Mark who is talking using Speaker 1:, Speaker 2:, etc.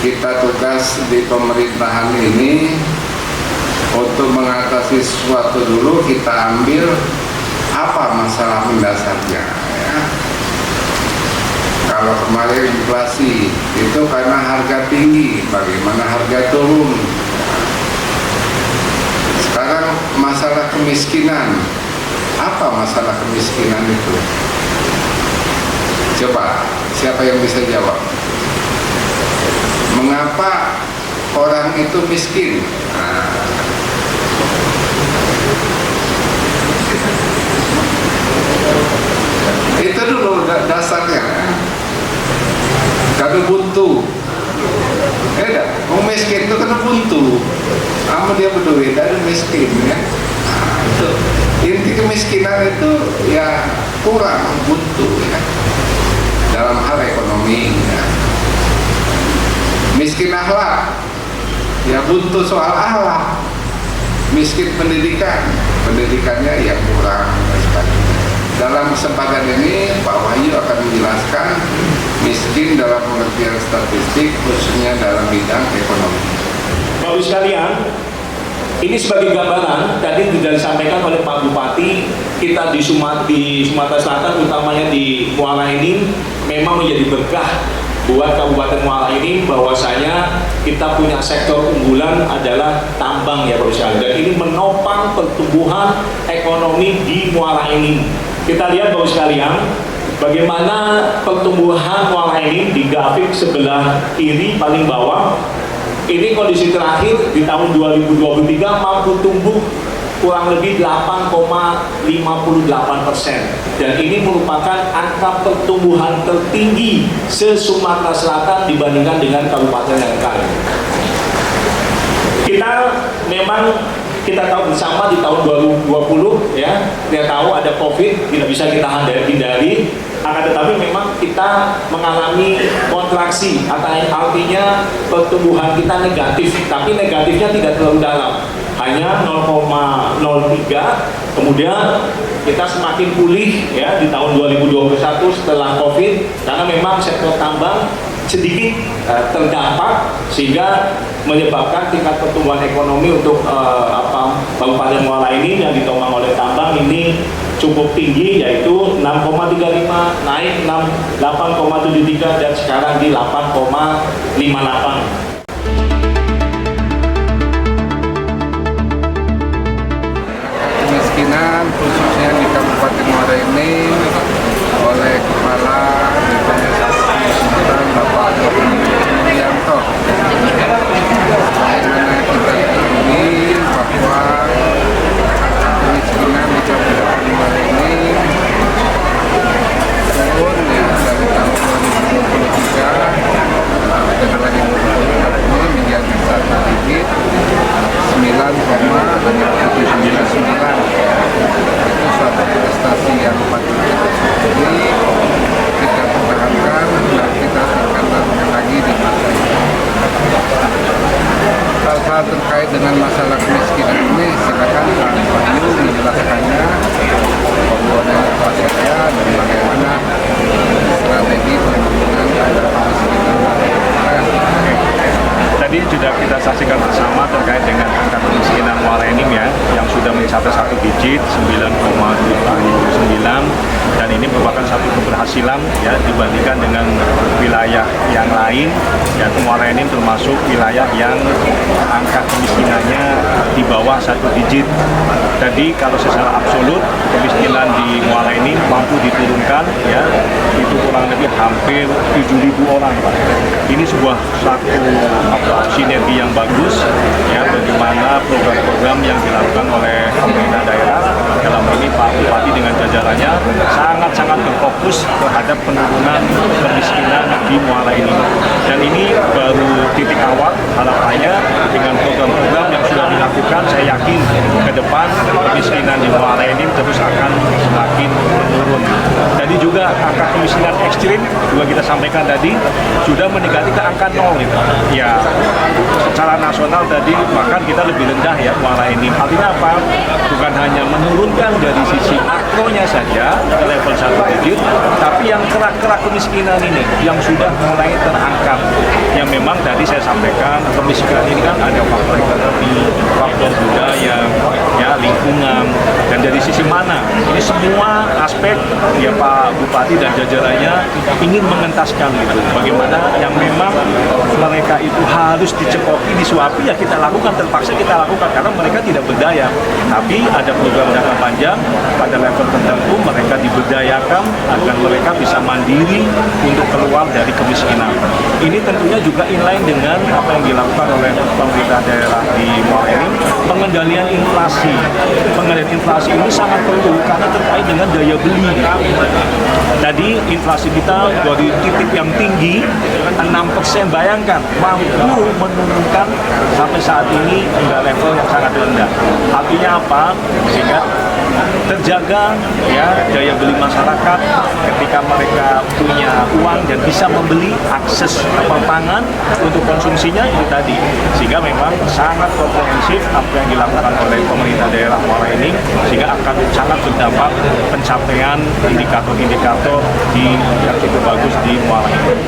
Speaker 1: kita tugas di pemerintahan ini untuk mengatasi sesuatu dulu, kita ambil apa masalah mendasarnya ya. Kalau kemarin inflasi itu karena harga tinggi, bagaimana harga turun. Sekarang masalah kemiskinan, apa masalah kemiskinan itu? Coba, siapa yang bisa jawab? Mengapa orang itu miskin? Itu dulu dasarnya. Karena buntu. Orang miskin itu karena buntu. Kamu dia berduit, dan miskin ya. Itu inti kemiskinan itu ya kurang buntu ya. Dalam hal ekonomi ya. Miskin akhlak, ya buntu soal akhlak. Miskin pendidikannya yang kurang dan sebagainya. Dalam kesempatan ini Pak Wahyu akan menjelaskan miskin dalam pengertian statistik, khususnya dalam bidang ekonomi.
Speaker 2: Bapak sekalian, ini sebagai gambaran tadi sudah disampaikan oleh Pak Bupati, kita di Sumatera Selatan, utamanya di Muara Enim, memang menjadi berkah buat Kabupaten Muara Enim, bahwasanya kita punya sektor unggulan adalah tambang ya Bapak sekalian, dan ini menopang pertumbuhan ekonomi di Muara Enim. Kita lihat Bapak sekalian, bagaimana pertumbuhan Muara Enim di grafik sebelah kiri paling bawah. Ini kondisi terakhir di tahun 2023 mampu tumbuh kurang lebih 8,58%, dan ini merupakan angka pertumbuhan tertinggi se-Sumatera Selatan dibandingkan dengan kabupaten yang lain. Kita tahu bersama di tahun 2020 ya, kita tahu ada COVID, tidak bisa kita hindari, akan tetapi memang kita mengalami kontraksi, artinya pertumbuhan kita negatif, tapi negatifnya tidak terlalu dalam, hanya 0,03. Kemudian kita semakin pulih ya di tahun 2021 setelah COVID, karena memang sektor tambang sedikit terdampak, sehingga menyebabkan tingkat pertumbuhan ekonomi untuk Kabupaten Muara Enim yang ditopang oleh tambang ini cukup tinggi, yaitu 6,35 naik 8,73 dan sekarang di 8,58.
Speaker 1: Kemiskinan khususnya di Kabupaten Muara Enim oleh Kepala Organisasi Sultan Bapak Yulianto, bagaimana kita ketahui bahwa kemiskinan di Kabupaten Muara Enim turun ya dari tahun 2023 ke 2024 ini menjadi satu digit 9,79. Itu suatu prestasi yang patut kita syukuri, kita pertahankan dan kita tingkatkan lagi di masa ini. Hal-hal terkait dengan masalah kemiskinan ini silakan Pak Wahyu menjelaskannya, pembuatan apa saja dan bagaimana strategi penanggulangan terhadap kemiskinan.
Speaker 3: Tadi sudah kita saksikan bersama terkait dengan angka kemiskinan Muara Enim ya, yang sudah mencapai satu digit 9,79, dan ini merupakan satu keberhasilan ya dibandingkan dengan wilayah yang lain, dan Muara Enim termasuk wilayah yang angka kemiskinannya di bawah satu digit. Jadi kalau secara absolut kemiskinan di Muara Enim mampu diturunkan ya, itu kurang lebih hampir 7.000 orang Pak. Ini sebuah satu sinergi yang bagus ya, bagaimana program-program yang dilakukan oleh pemerintah daerah, dalam ini Pak Bupati dengan jajarannya sangat-sangat berfokus terhadap penurunan kemiskinan di Muara Enim, dan ini baru titik awal. Harapannya dengan program-program yang sudah dilakukan, saya yakin ke depan kemiskinan di Muara Enim terus akan semakin menurun. Jadi juga angka kemiskinan ekstrim juga kita sampaikan tadi sudah mendekati ke angka 0 gitu. Ya, secara nasional tadi bahkan kita lebih rendah ya Muara Enim. Artinya apa? Bukan hanya menurunkan dari sisi makronya saja ke level 1 digit, tapi yang kerak-kerak kemiskinan ini yang sudah mulai terangkat, yang memang memang tadi saya sampaikan kemiskinan ini kan ada faktor ekonomi, faktor budaya, ya lingkungan, dan dari sisi mana ini semua aspek ya Pak Bupati dan jajarannya ingin mengentaskan gitu. Bagaimana yang memang mereka itu harus dicekoki, disuapi, ya kita lakukan, terpaksa kita lakukan karena mereka tidak berdaya. Tapi ada program jangka panjang pada level tertentu mereka diberdayakan agar mereka bisa mandiri untuk keluar dari kemiskinan. Ini tentunya juga inline dengan apa yang dilakukan oleh pemerintah daerah di Muara Enim, pengendalian inflasi. Pengendalian inflasi ini sangat perlu karena terkait dengan daya beli. Tadi inflasi kita dari titik yang tinggi 6%, bayangkan mampu menurunkan sampai saat ini hingga level yang sangat rendah. Artinya apa? Sehingga terjaga ya daya beli masyarakat ketika mereka punya uang dan bisa membeli akses pangan untuk konsumsinya itu tadi, sehingga memang sangat komprehensif apa yang dilakukan oleh pemerintah daerah Muara Enim, sehingga akan sangat berdampak pencapaian indikator-indikator yang cukup bagus di Muara Enim.